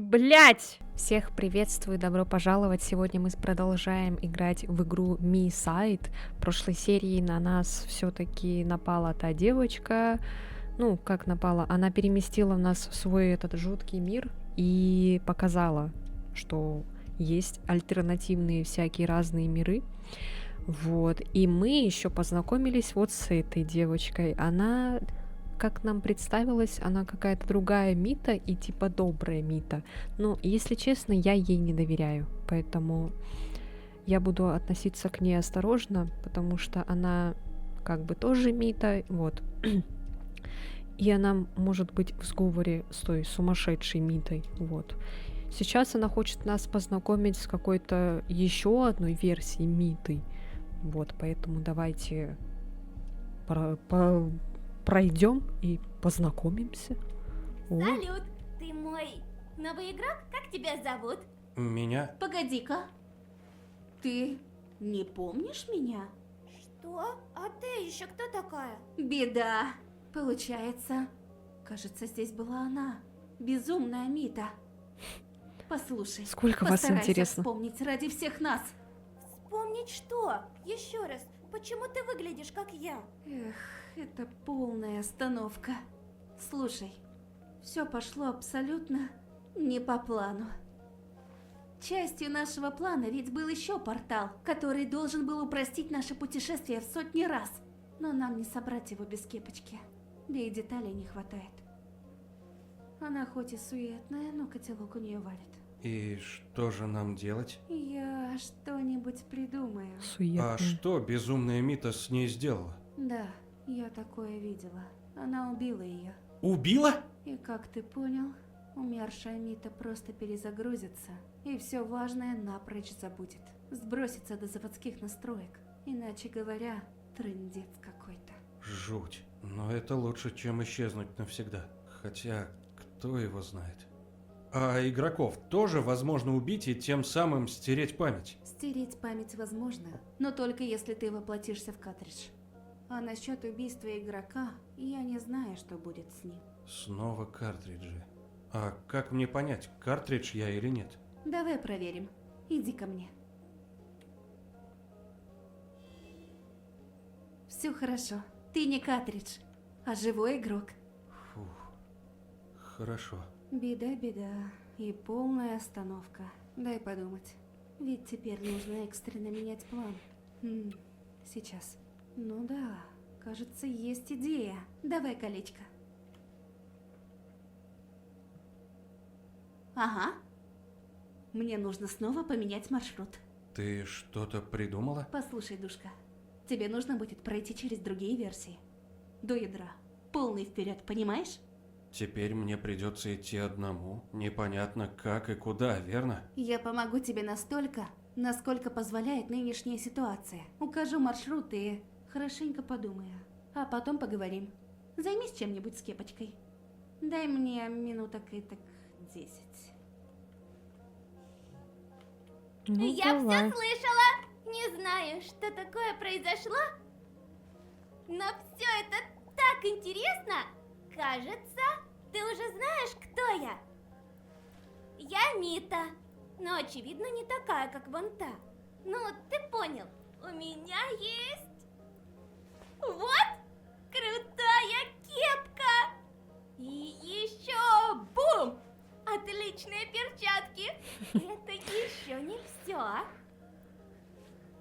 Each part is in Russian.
Блять! Всех приветствую, добро пожаловать. Сегодня мы продолжаем играть в игру Me Side. В прошлой серии на нас все-таки напала та девочка. Ну, как напала? Она переместила нас в свой этот жуткий мир и показала, что есть альтернативные всякие разные миры. Вот. И мы еще познакомились вот с этой девочкой. Она, как нам представилась, она какая-то другая Мита и типа добрая Мита. Но, если честно, я ей не доверяю. Поэтому я буду относиться к ней осторожно, потому что она как бы тоже Мита, вот. И она может быть в сговоре с той сумасшедшей Митой, вот. Сейчас она хочет нас познакомить с какой-то еще одной версией Миты. Вот, поэтому давайте пройдем и познакомимся. О. Салют, ты мой новый игрок? Как тебя зовут? Меня? Погоди-ка. Ты не помнишь меня? Что? А ты еще кто такая? Беда. Получается, кажется, здесь была она. Безумная Мита. Послушай, Сколько вас постарайся интересно? вспомнить ради всех нас. Вспомнить что? Еще раз, почему ты выглядишь как я? Эх, это полная остановка. Слушай, все пошло абсолютно не по плану. Частью нашего плана ведь был еще портал, который должен был упростить наше путешествие в сотни раз. Но нам не собрать его без кепочки. Да и деталей не хватает. Она хоть и суетная, но котелок у нее валит. И что же нам делать? Я что-нибудь придумаю. Суетная. А что безумная Мита с ней сделала? Да, я такое видела. Она убила ее. Убила? И как ты понял, умершая Мита просто перезагрузится и все важное напрочь забудет. Сбросится до заводских настроек. Иначе говоря, трындец какой-то. Жуть. Но это лучше, чем исчезнуть навсегда. Хотя, кто его знает. А игроков тоже возможно убить и тем самым стереть память? Стереть память возможно, но только если ты воплотишься в картридж. А насчет убийства игрока, я не знаю, что будет с ним. Снова картриджи. А как мне понять, картридж я или нет? Давай проверим. Иди ко мне. Все хорошо. Ты не картридж, а живой игрок. Фух. Хорошо. Беда и полная остановка. Дай подумать. Ведь теперь нужно экстренно менять план. Сейчас. Ну да, кажется, есть идея. Давай колечко. Ага. Мне нужно снова поменять маршрут. Ты что-то придумала? Послушай, душка, тебе нужно будет пройти через другие версии. До ядра. Полный вперед, понимаешь? Теперь мне придется идти одному. Непонятно как и куда, верно? Я помогу тебе настолько, насколько позволяет нынешняя ситуация. Укажу маршрут и хорошенько подумаю. А потом поговорим. Займись чем-нибудь с кепочкой. Дай мне минуток и так 10. Ну, Я давай. все слышала. Не знаю, что такое произошло, но все это так интересно. Кажется, ты уже знаешь, кто я. Я Мита, но очевидно не такая, как вон та. Ну, ты понял, у меня есть вот крутая кепка. И еще бум! Отличные перчатки. Это еще не все.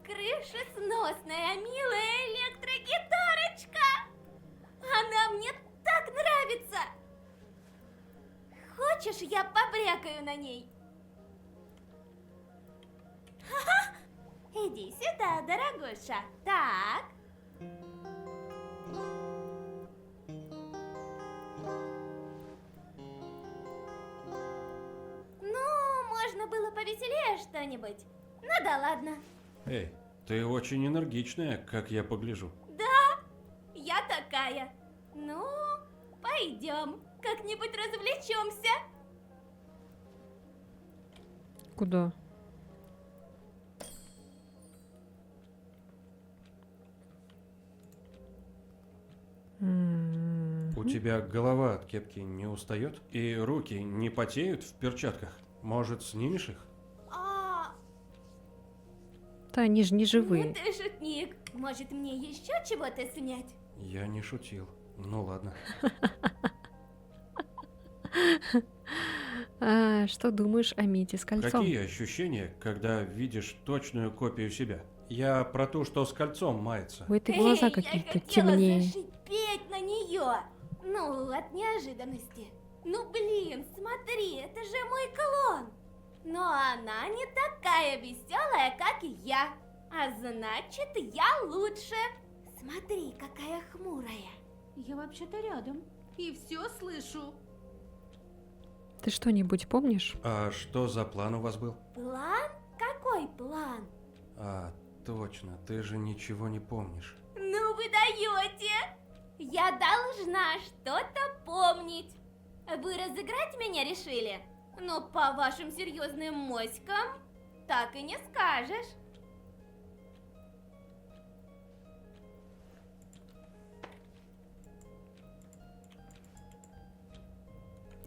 Крышесносная милая электрогитарочка. Она мне так нравится. Хочешь, я побрякаю на ней? Ха-ха. Иди сюда, дорогуша. Так. Ну, можно было повеселее что-нибудь. Ну да ладно. Эй, ты очень энергичная, как я погляжу. Да, я такая. Ну, пойдем, как-нибудь развлечемся. Куда? У тебя тебя голова от кепки не устает? И руки не потеют в перчатках? Может, снимешь их? А, Да они же не ну живые. ты шутник. Может, мне еще чего-то снять? Я не шутил. Ну ладно. Что думаешь о Мите с кольцом? Какие ощущения, когда видишь точную копию себя? Я про то, что с кольцом мается. Ой, ты глаза Эй, какие-то я хотела темнее. зашипеть на нее. Ну, от неожиданности. Ну, блин, смотри, это же мой клон. Но она не такая веселая, как и я. А значит, я лучше. Смотри, какая хмурая. Я вообще-то рядом. И все слышу. Ты что-нибудь помнишь? А что за план у вас был? План? Какой план? А, точно, ты же ничего не помнишь. Ну вы даете! Я должна что-то помнить. Вы разыграть меня решили? Но по вашим серьезным моськам так и не скажешь.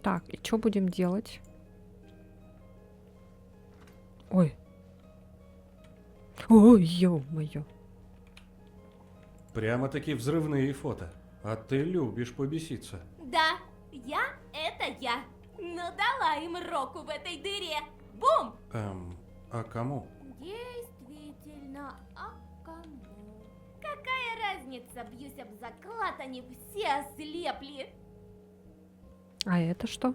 Так, и что будем делать? Ой. Ой, ё-моё. Прямо-таки взрывные фото. А ты любишь побеситься. Да, это я. Ну дала им року в этой дыре. Бум! А кому? Действительно, а кому? Какая разница, бьюсь об заклад, они все ослепли. А это что?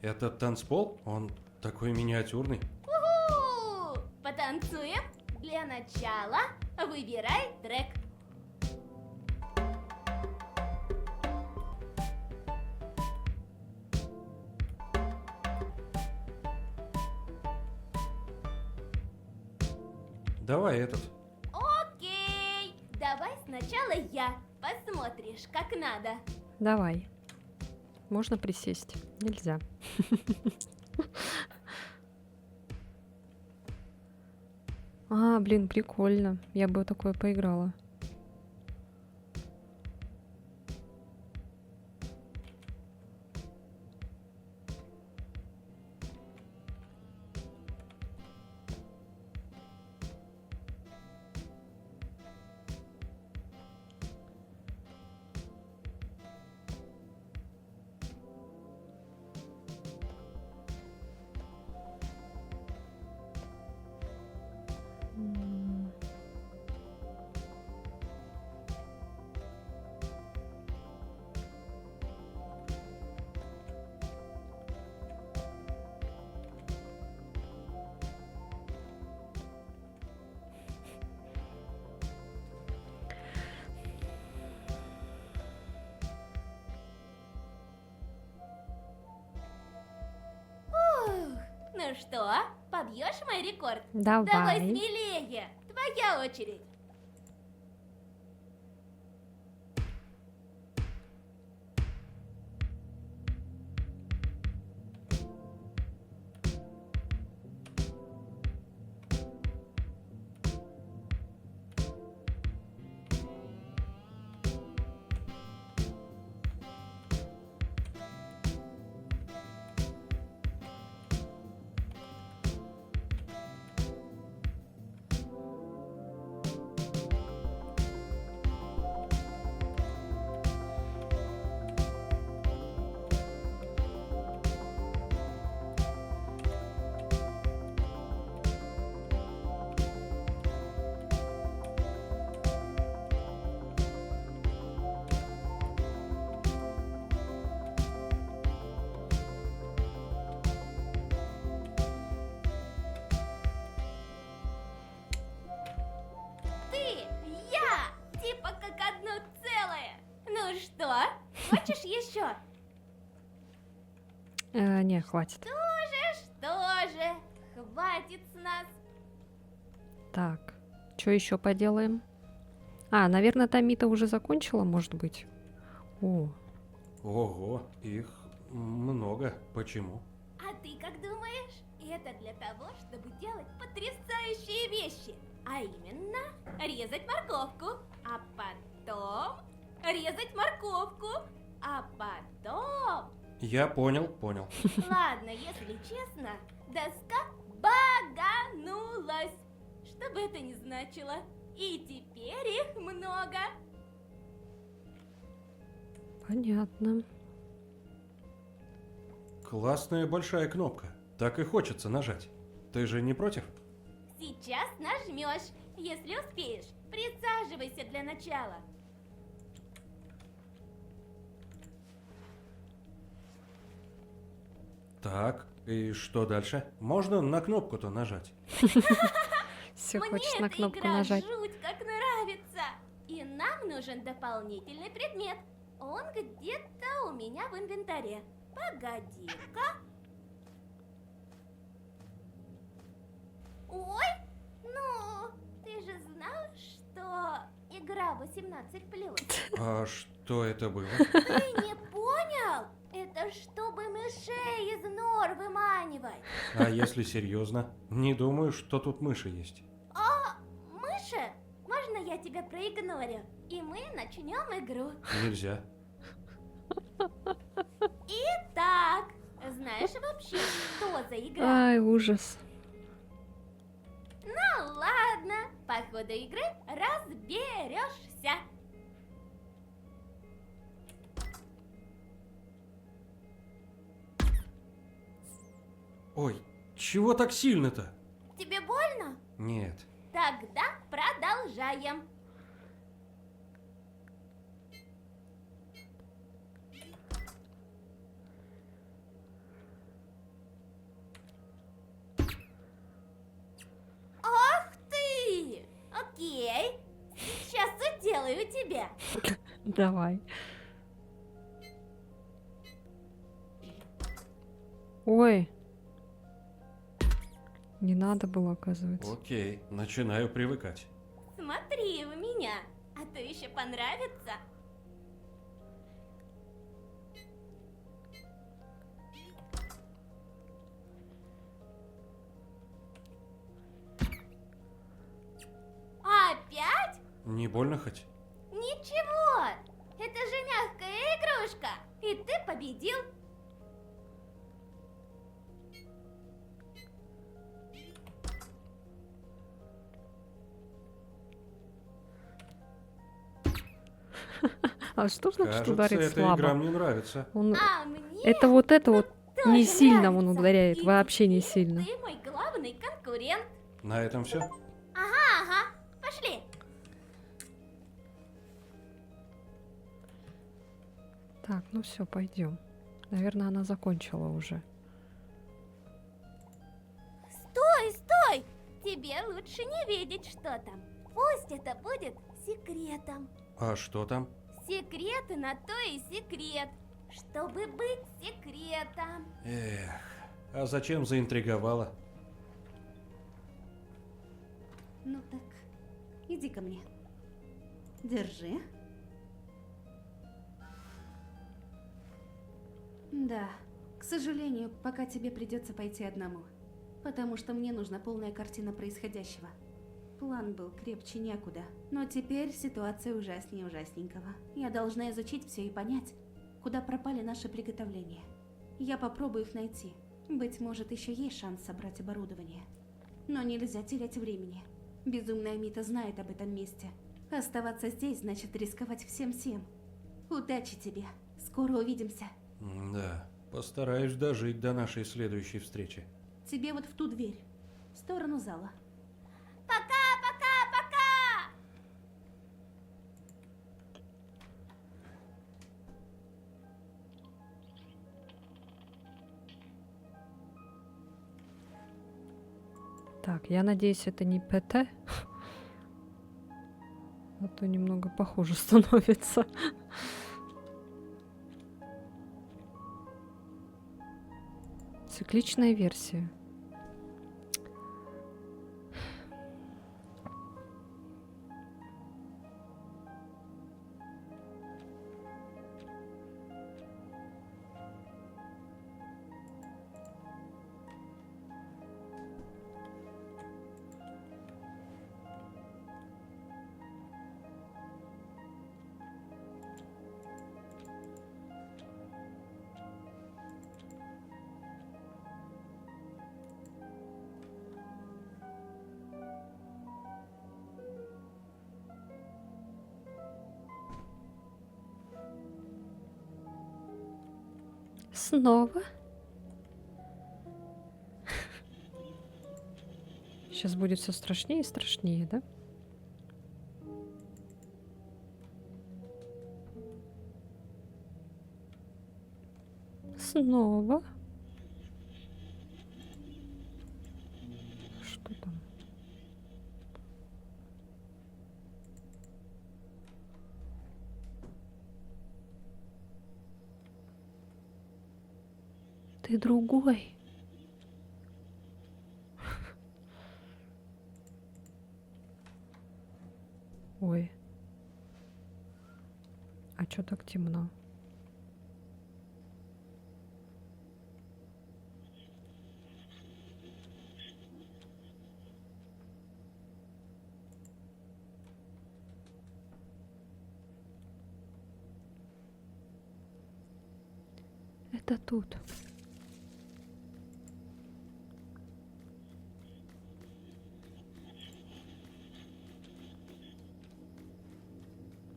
Это танцпол? Он такой миниатюрный. У-ху! Потанцуем? Для начала выбирай трек. Давай этот. Окей, давай сначала я. Посмотришь, как надо. Давай. Можно присесть? Нельзя. Блин, прикольно. Я бы такое поиграла. М. Ух, ну что, побьешь мой рекорд? Давай. Давай смелее, твоя очередь. Ты, я, типа как одно целое. Ну что, хочешь еще? Не, хватит. Что же, хватит с нас. Так, что еще поделаем? Наверное, Тамита уже закончила, может быть. О, Ого, их много. Почему? А ты как думаешь? Это для того, чтобы делать потрясающие вещи. А именно, резать морковку, а потом резать морковку, а потом... Я понял. Ладно, если честно, доска баганулась, что бы это ни значило. И теперь их много. Понятно. Классная большая кнопка. Так и хочется нажать. Ты же не против? Сейчас нажмешь, если успеешь. Присаживайся для начала. Так, и что дальше? Можно на кнопку-то нажать? Все Мне хочешь на эта кнопку игра нажать. жуть как нравится. И нам нужен дополнительный предмет. Он где-то у меня в инвентаре. Погоди-ка. Ой, ну, ты же знал, что игра 18+. А что это было? Ты не понял? Это чтобы мышей из нор выманивать. А если серьезно? Не думаю, что тут мыши есть. А, мыши? Можно я тебя проигнорю? И мы начнем игру. Нельзя. Итак, знаешь вообще, что за игра? Ай, ужас. Ну ладно, по ходу игры разберешься. Ой, чего так сильно-то? Тебе больно? Нет. Тогда продолжаем. Ах ты! Окей, сейчас уделаю тебя. Давай. Ой. Не надо было, оказывается. Окей, начинаю привыкать. Смотри у меня, а то еще понравится. Опять? Не больно хоть? Ничего, это же мягкая игрушка, и ты победил. А что значит Кажется, ударить эта слабо? игра мне нравится. Он... А мне Это вот тоже не сильно он нравится. ударяет, И вообще не теперь сильно. Ты мой главный конкурент. На этом все? Ага, пошли. Так, ну все, пойдем. Наверное, она закончила уже. Стой! Тебе лучше не видеть, что там. Пусть это будет секретом. А что там? Секреты на то и секрет, чтобы быть секретом. Эх, а зачем заинтриговала? Ну так, иди ко мне. Держи. Да, к сожалению, пока тебе придется пойти одному. Потому что мне нужна полная картина происходящего. План был крепче некуда. Но теперь ситуация ужаснее ужасненького. Я должна изучить все и понять, куда пропали наши приготовления. Я попробую их найти. Быть может, еще есть шанс собрать оборудование. Но нельзя терять времени. Безумная Мита знает об этом месте. Оставаться здесь значит рисковать всем-всем. Удачи тебе. Скоро увидимся. Да, постараюсь дожить до нашей следующей встречи. Тебе вот в ту дверь. В сторону зала. Пока! Так, я надеюсь, это не ПТ. А то немного похоже становится. Цикличная версия. Снова? Сейчас будет все страшнее и страшнее, да? Снова? Что там? Ты другой. Ой. А чё так темно? Это тут.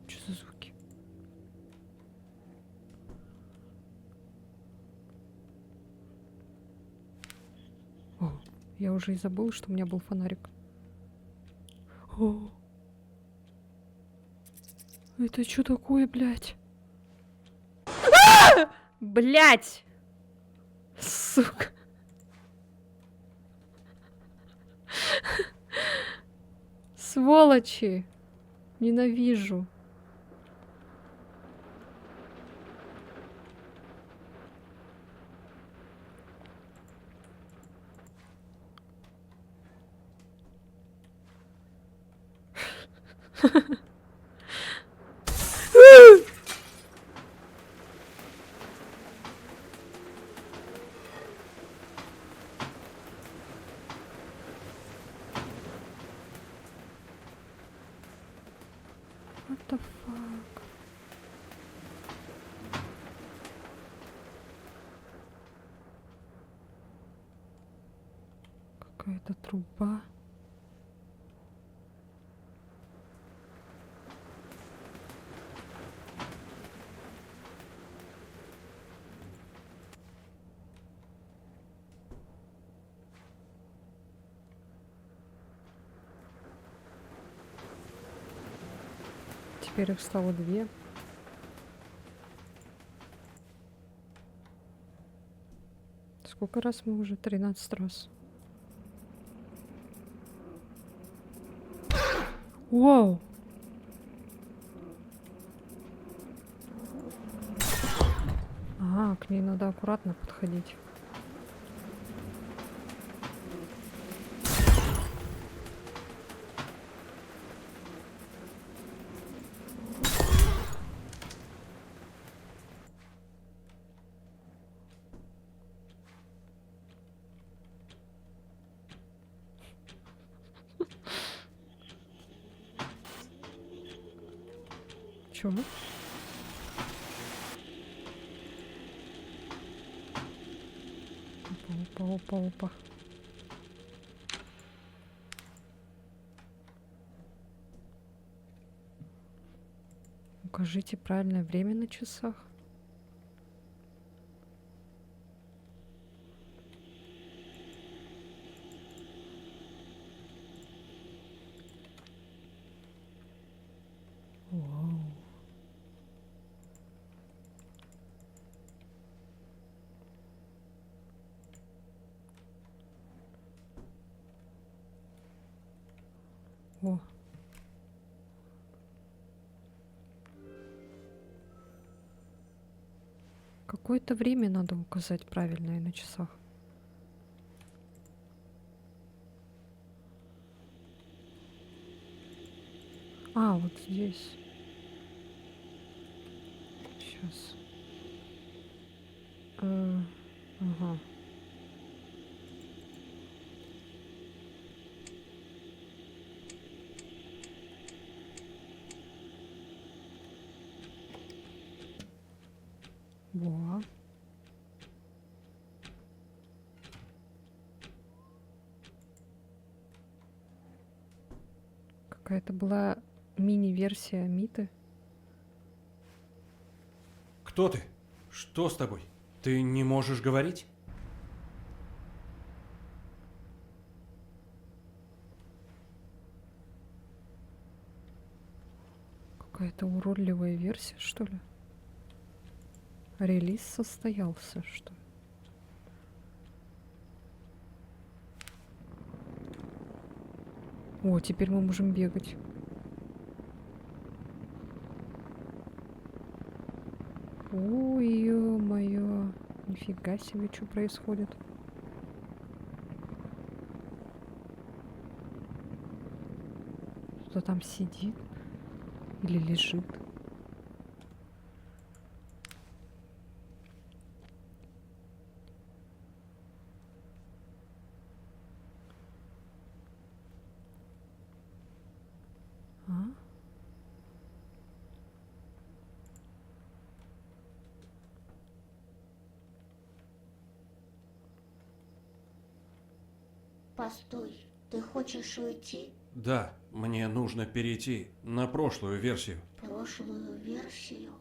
Что за звуки? О, я уже и забыла, что у меня был фонарик. О, это что такое, блядь? Блядь! Сука. Сволочи. Ненавижу. What the fuck? Какая-то труба. Теперь их стало 2. Сколько раз мы уже? 13 раз. Вау! Ага, к ней надо аккуратно подходить. Чё? Опа, опа, опа. Укажите правильное время на часах. Вау. О. Какое-то время надо указать правильное на часах. А, вот здесь. Сейчас. Ага. Во. Какая-то была мини-версия Миты. Кто ты? Что с тобой? Ты не можешь говорить? Какая-то уродливая версия, что ли? Релиз состоялся, что ли? О, теперь мы можем бегать. Ой, ё-моё. Нифига себе, что происходит. Кто там сидит? Или лежит? А? Постой, ты хочешь уйти? Да, мне нужно перейти на прошлую версию. Прошлую версию?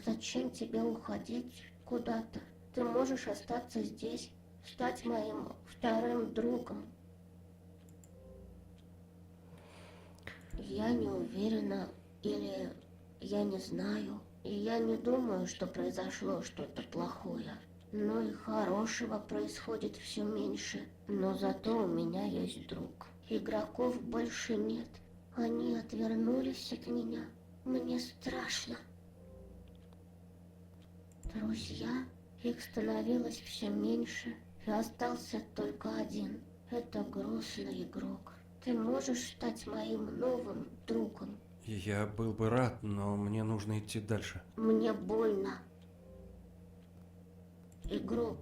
Зачем тебе уходить куда-то? Ты можешь остаться здесь, стать моим вторым другом. Я не уверена, или я не знаю, и я не думаю, что произошло что-то плохое. Но и хорошего происходит все меньше. Но зато у меня есть друг. Игроков больше нет. Они отвернулись от меня. Мне страшно. Друзья, их становилось все меньше, и остался только один. Это грустный игрок. Ты можешь стать моим новым другом? Я был бы рад, но мне нужно идти дальше. Мне больно. Игрок,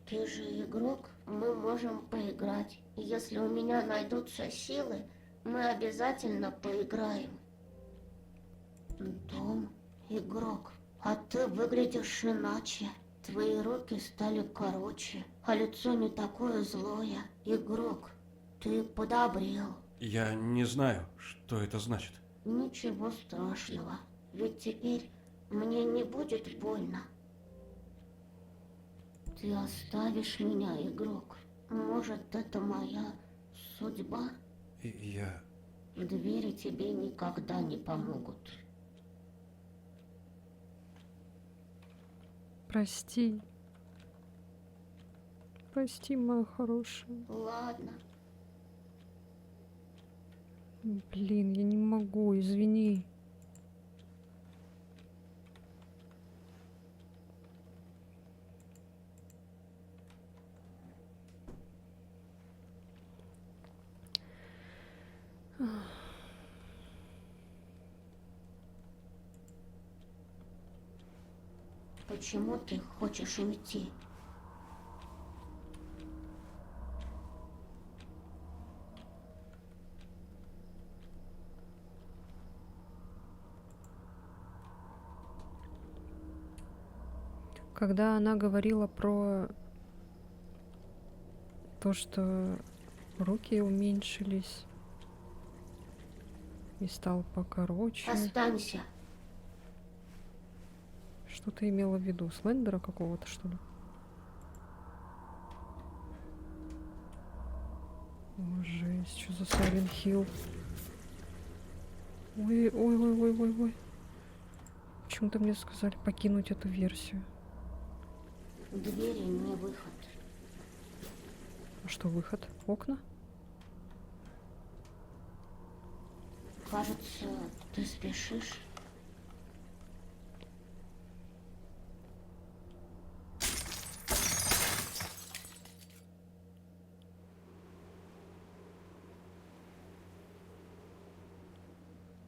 ты же игрок, мы можем поиграть. Если у меня найдутся силы, мы обязательно поиграем. Дом, игрок, а ты выглядишь иначе. Твои руки стали короче, а лицо не такое злое. Игрок, ты подобрел. Я не знаю, что это значит. Ничего страшного, ведь теперь мне не будет больно. Ты оставишь меня, игрок. Может, это моя судьба? Я... Двери тебе никогда не помогут. Прости. Прости, моя хорошая. Ладно, Блин, я не могу, извини. почему ты хочешь уйти? Когда она говорила про то, что руки уменьшились и стал покороче, Останься. что ты имела в виду? Слендера какого-то, что ли? О, жесть, что за Silent Hill? Ой, ой, ой, ой, ой, ой. Почему-то мне сказали покинуть эту версию. Двери не выход. А что, выход? Окна? Кажется, ты спешишь.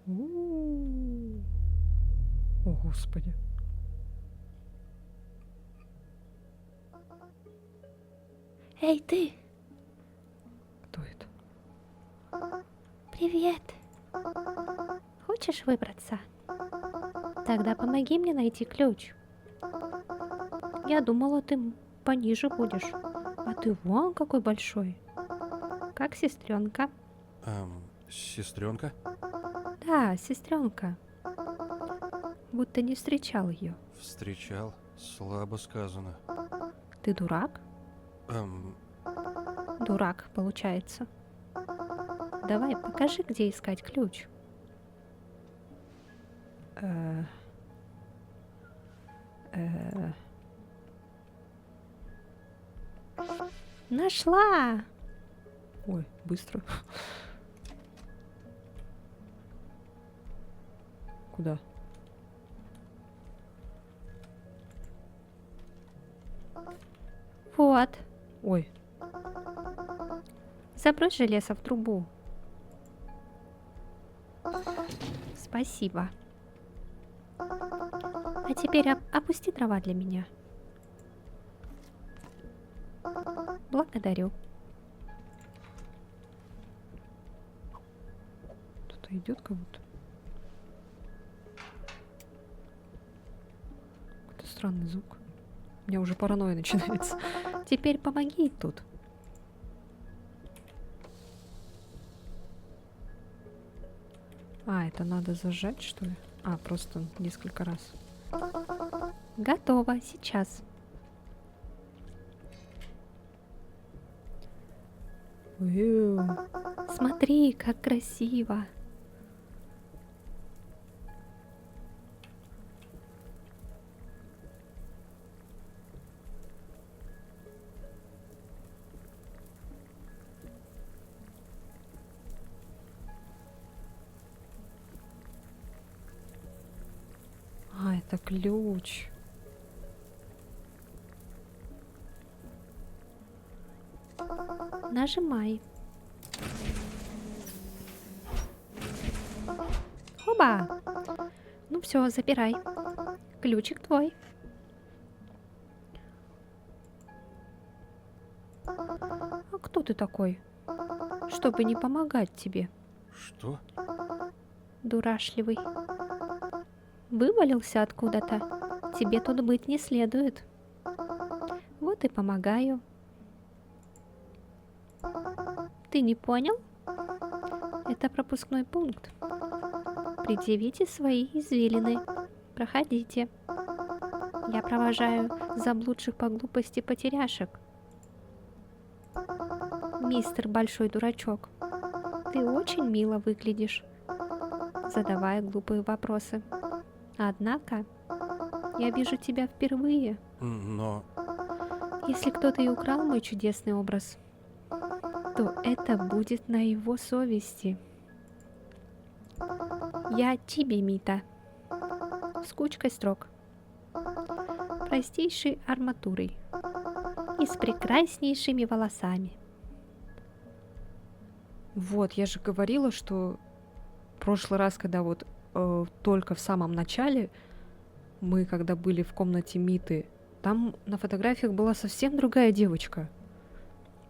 У-у-у. О, Господи. Эй, ты! Кто это? Привет! Хочешь выбраться? Тогда помоги мне найти ключ. Я думала, ты пониже будешь. А ты вон какой большой. Как сестренка. Сестренка? Да, сестренка. Будто не встречал ее. Встречал. Слабо сказано. Ты дурак? Эм, Дурак, получается. Давай, покажи, где искать ключ. Э, э. Нашла! Ой, быстро. Куда? Вот. Ой. Забрось железо в трубу. Спасибо. А теперь опусти дрова для меня. Благодарю. Кто-то идет как будто. Какой-то странный звук. У меня уже паранойя начинается. Теперь помоги тут. А, это надо зажать, что ли? А, просто несколько раз. Готово, сейчас. Смотри, как красиво. А, это ключ. Нажимай. Оба! Ну все, забирай. Ключик твой. А кто ты такой? Чтобы не помогать тебе, что? дурашливый. Вывалился откуда-то. Тебе тут быть не следует. Вот и помогаю. Ты не понял? Это пропускной пункт. Предъявите свои извилины. Проходите. Я провожаю заблудших по глупости потеряшек. Мистер Большой Дурачок, ты очень мило выглядишь, задавая глупые вопросы. Однако, я вижу тебя впервые. Но... Если кто-то и украл мой чудесный образ, то это будет на его совести. Я Чиби Мита, с кучкой строк, простейшей арматурой и с прекраснейшими волосами. Вот, я же говорила, что в прошлый раз, когда вот только в самом начале, мы когда были в комнате Миты, там на фотографиях была совсем другая девочка.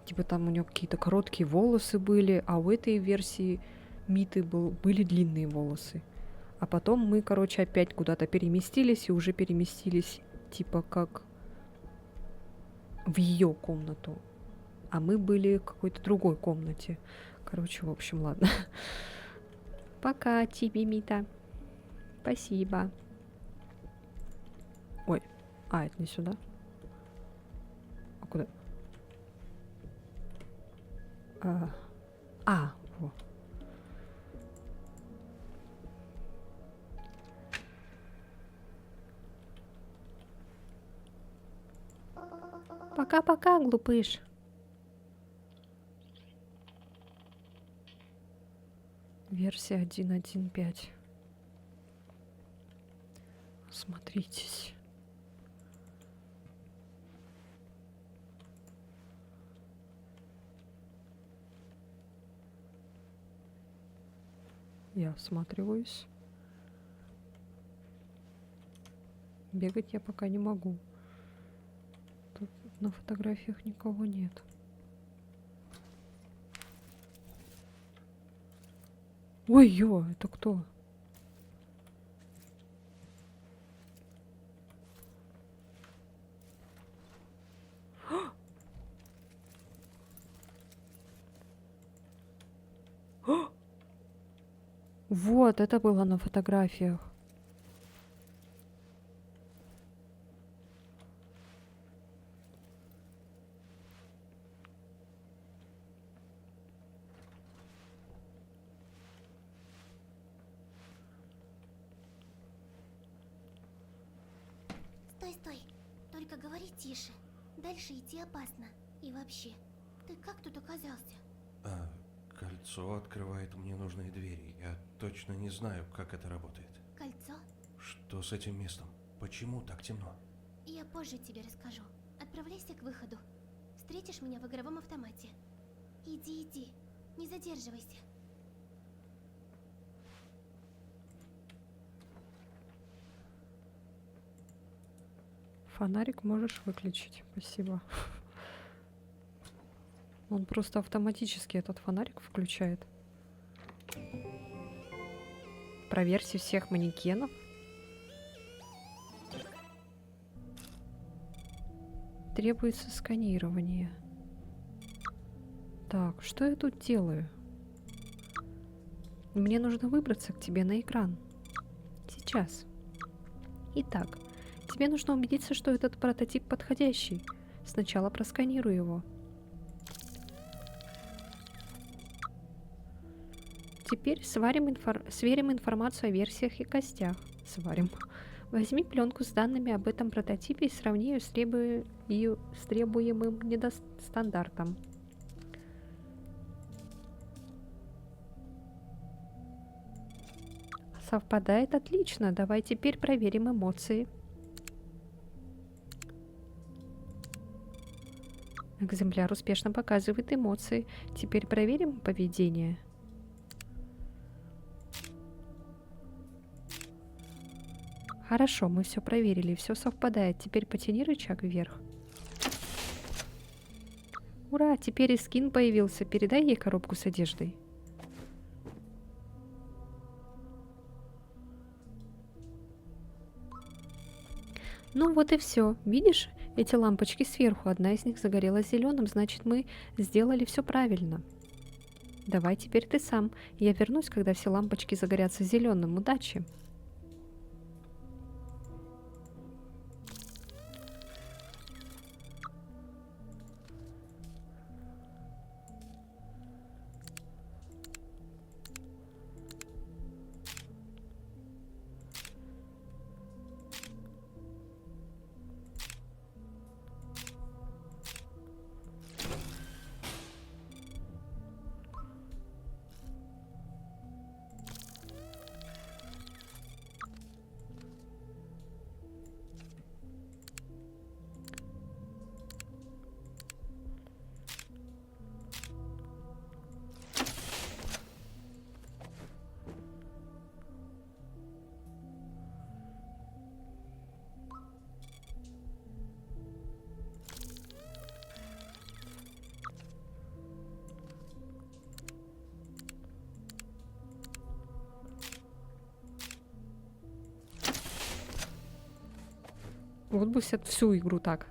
Типа там у нее какие-то короткие волосы были, а у этой версии Миты были длинные волосы. А потом мы, короче, опять куда-то переместились и уже переместились типа как в ее комнату. А мы были в какой-то другой комнате. Короче, в общем, ладно. Пока, Чиби Мита. Спасибо. Ой, а, это не сюда. А куда? Во. Пока-пока, глупыш. Версия 1.1.5. Смотритесь. Я осматриваюсь. Бегать я пока не могу. Тут на фотографиях никого нет. Ой-ё, это кто? Вот, это было на фотографиях. Только говори тише. Дальше идти опасно. И вообще, ты как тут оказался? А, кольцо открывает мне нужные двери. Я точно не знаю, как это работает. Кольцо? Что с этим местом? Почему так темно? Я позже тебе расскажу. Отправляйся к выходу. Встретишь меня в игровом автомате. Иди, не задерживайся. Фонарик можешь выключить, спасибо. Он просто автоматически этот фонарик включает. Проверьте всех манекенов. Требуется сканирование. Так, что я тут делаю? Мне нужно выбраться к тебе на экран. Сейчас. Итак, тебе нужно убедиться, что этот прототип подходящий. Сначала просканируй его. Теперь сверим информацию о версиях и костях. Сварим. Возьми пленку с данными об этом прототипе и сравни ее с требуемым стандартом. Совпадает отлично. Давай теперь проверим эмоции. Экземпляр успешно показывает эмоции. Теперь проверим поведение. Хорошо, мы все проверили, все совпадает. Теперь потяни рычаг вверх. Ура, теперь и скин появился. Передай ей коробку с одеждой. Ну вот и все. Видишь, эти лампочки сверху. Одна из них загорелась зеленым, значит, мы сделали все правильно. Давай теперь ты сам. Я вернусь, когда все лампочки загорятся зеленым. Удачи! Вот бы всю игру так.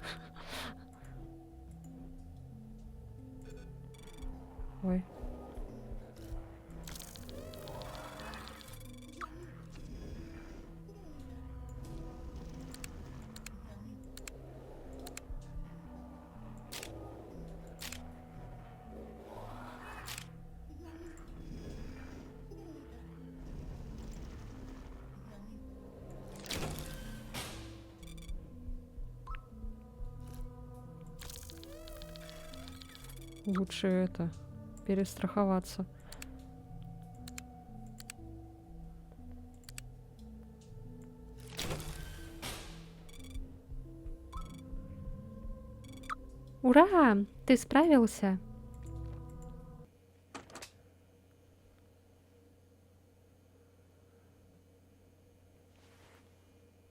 Ой. Лучше это перестраховаться. Ура! Ты справился!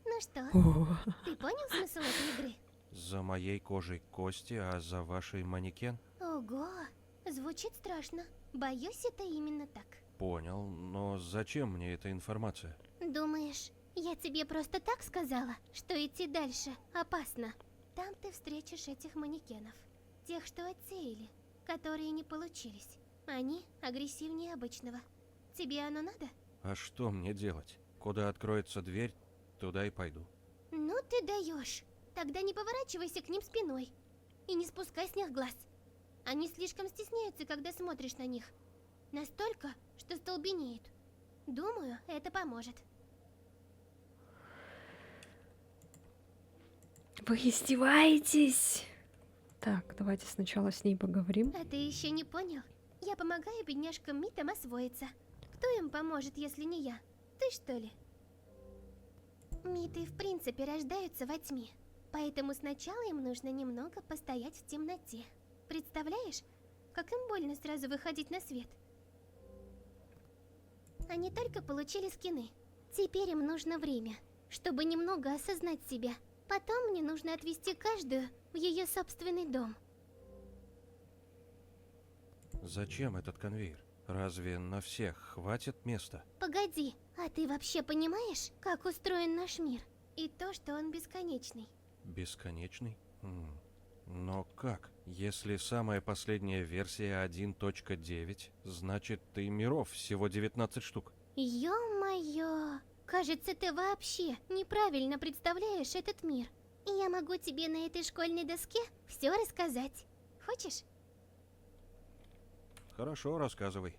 Ну что, О, ты понял смысл этой игры? За моей кожей кости, а за вашей манекен? Ого, звучит страшно. Боюсь, это именно так. Понял, но зачем мне эта информация? Думаешь, я тебе просто так сказала, что идти дальше опасно? Там ты встретишь этих манекенов. Тех, что отсеяли, которые не получились. Они агрессивнее обычного. Тебе оно надо? А что мне делать? Куда откроется дверь, туда и пойду. Ну ты даешь. Тогда не поворачивайся к ним спиной. И не спускай с них глаз. Они слишком стесняются, когда смотришь на них. Настолько, что столбенеют. Думаю, это поможет. Вы издеваетесь? Так, давайте сначала с ней поговорим. А ты еще не понял? Я помогаю бедняжкам Митам освоиться. Кто им поможет, если не я? Ты что ли? Миты в принципе рождаются во тьме. Поэтому сначала им нужно немного постоять в темноте. Представляешь, как им больно сразу выходить на свет? Они только получили скины. Теперь им нужно время, чтобы немного осознать себя. Потом мне нужно отвезти каждую в ее собственный дом. Зачем этот конвейер? Разве на всех хватит места? Погоди, а ты вообще понимаешь, как устроен наш мир? И то, что он бесконечный. Бесконечный? Но как? Если самая последняя версия 1.9, значит и миров всего 19 штук. Ё-моё! Кажется, ты вообще неправильно представляешь этот мир. И я могу тебе на этой школьной доске все рассказать. Хочешь? Хорошо, рассказывай.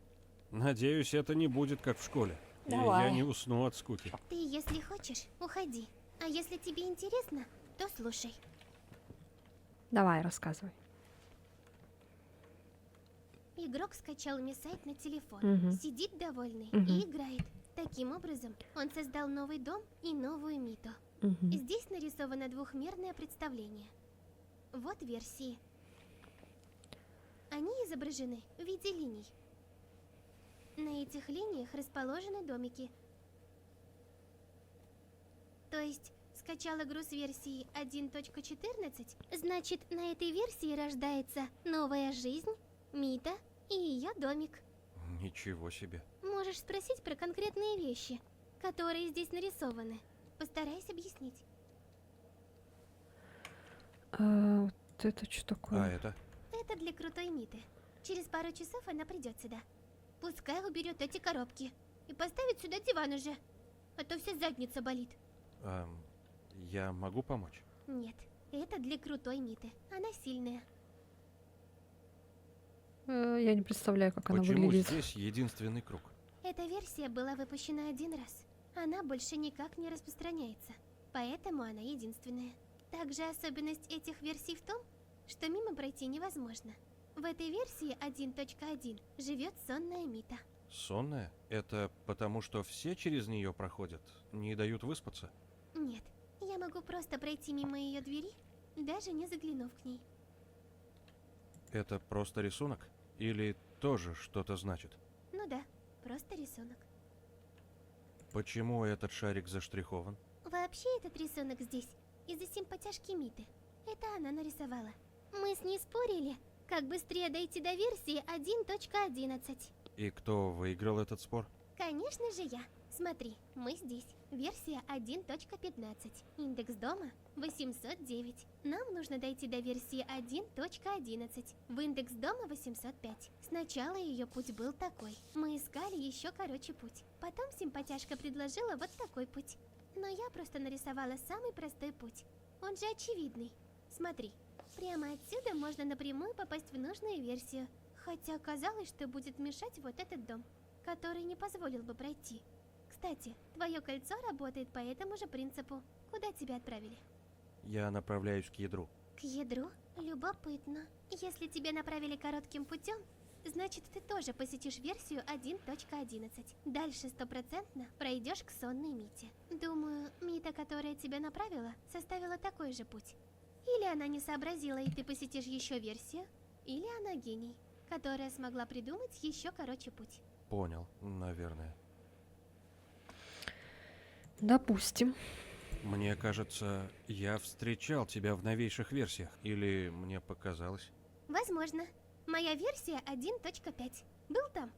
Надеюсь, это не будет как в школе. И Давай. я не усну от скуки. Ты, если хочешь, уходи. А если тебе интересно, то слушай. Давай, рассказывай. Игрок скачал сайт на телефон, Мгм. сидит довольный Мгм. и играет. Таким образом, он создал новый дом и новую Миту. Мгм. Здесь нарисовано двухмерное представление. Вот версии. Они изображены в виде линий. На этих линиях расположены домики. То есть, скачал игру с версии 1.14, значит, на этой версии рождается новая жизнь, Мита и ее домик. Ничего себе. Можешь спросить про конкретные вещи, которые здесь нарисованы. Постараюсь объяснить. Вот это что А такое? это? Это для крутой Миты. Через пару часов она придет сюда. Пускай уберет эти коробки и поставит сюда диван уже. А то вся задница болит. Я могу помочь? Нет, это для крутой Миты. Она сильная. Я не представляю, как она Почему выглядит. здесь единственный круг? Эта версия была выпущена один раз. Она больше никак не распространяется. Поэтому она единственная. Также особенность этих версий в том, что мимо пройти невозможно. В этой версии 1.1 живет сонная Мита. Сонная? Это потому, что все через нее проходят, не дают выспаться? Нет, я могу просто пройти мимо ее двери, даже не заглянув к ней. Это просто рисунок? Или тоже что-то значит? Ну да, просто рисунок. Почему этот шарик заштрихован? Вообще этот рисунок здесь из-за симпатяшки Миты. Это она нарисовала. Мы с ней спорили, как быстрее дойти до версии 1.11. И кто выиграл этот спор? Конечно же я. Смотри, мы здесь. Версия 1.15. Индекс дома 809. Нам нужно дойти до версии 1.11. В индекс дома 805. Сначала ее путь был такой. Мы искали еще короче путь. Потом симпатяшка предложила вот такой путь. Но я просто нарисовала самый простой путь. Он же очевидный. Смотри, прямо отсюда можно напрямую попасть в нужную версию. Хотя казалось, что будет мешать вот этот дом, который не позволил бы пройти. Кстати, твое кольцо работает по этому же принципу. Куда тебя отправили? Я направляюсь к ядру. К ядру? Любопытно. Если тебя направили коротким путем, значит ты тоже посетишь версию 1.11. Дальше стопроцентно пройдешь к сонной Мите. Думаю, Мита, которая тебя направила, составила такой же путь. Или она не сообразила, и ты посетишь еще версию, или она гений, которая смогла придумать еще короче путь. Понял, наверное. Допустим. Мне кажется, я встречал тебя в новейших версиях. Или мне показалось? Возможно. Моя версия 1.5. Был там?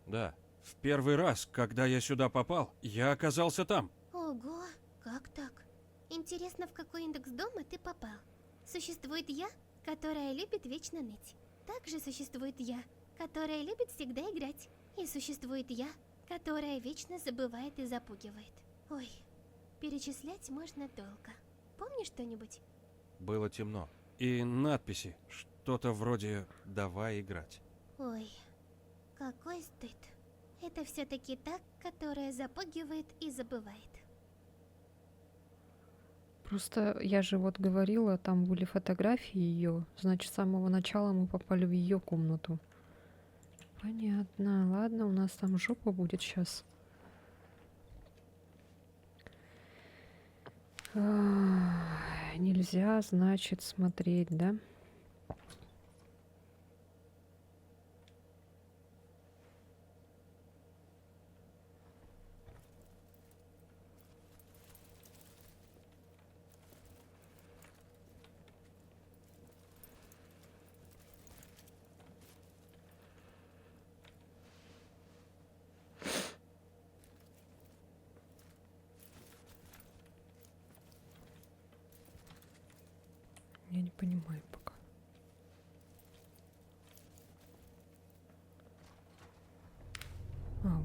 Да. В первый раз, когда я сюда попал, я оказался там. Ого, как так? Интересно, в какой индекс дома ты попал? Существует я, которая любит вечно ныть. Также существует я, которая любит всегда играть. И существует я, которая вечно забывает и запугивает. Ой, перечислять можно долго. Помнишь что-нибудь? Было темно. И надписи. Что-то вроде «давай играть». Ой, какой стыд. Это все-таки та, которая запугивает и забывает. Просто я же вот говорила, там были фотографии ее, значит, с самого начала мы попали в ее комнату. Понятно. Ладно, у нас там жопа будет сейчас. Нельзя, значит, смотреть, да? Я не понимаю пока. Во.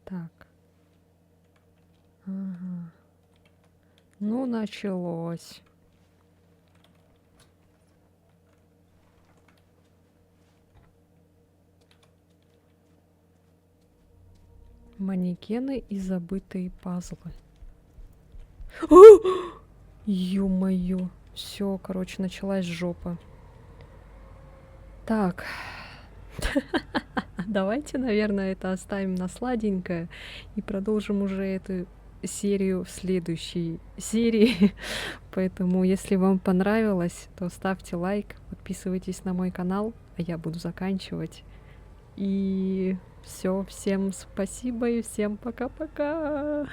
Так. Ага. Ну, началось. Манекены и забытые пазлы. Ё-моё. Все, короче, началась жопа. Так. Давайте, наверное, это оставим на сладенькое и продолжим уже эту серию в следующей серии. Поэтому, если вам понравилось, то ставьте лайк, подписывайтесь на мой канал, а я буду заканчивать. И все, всем спасибо и всем пока-пока.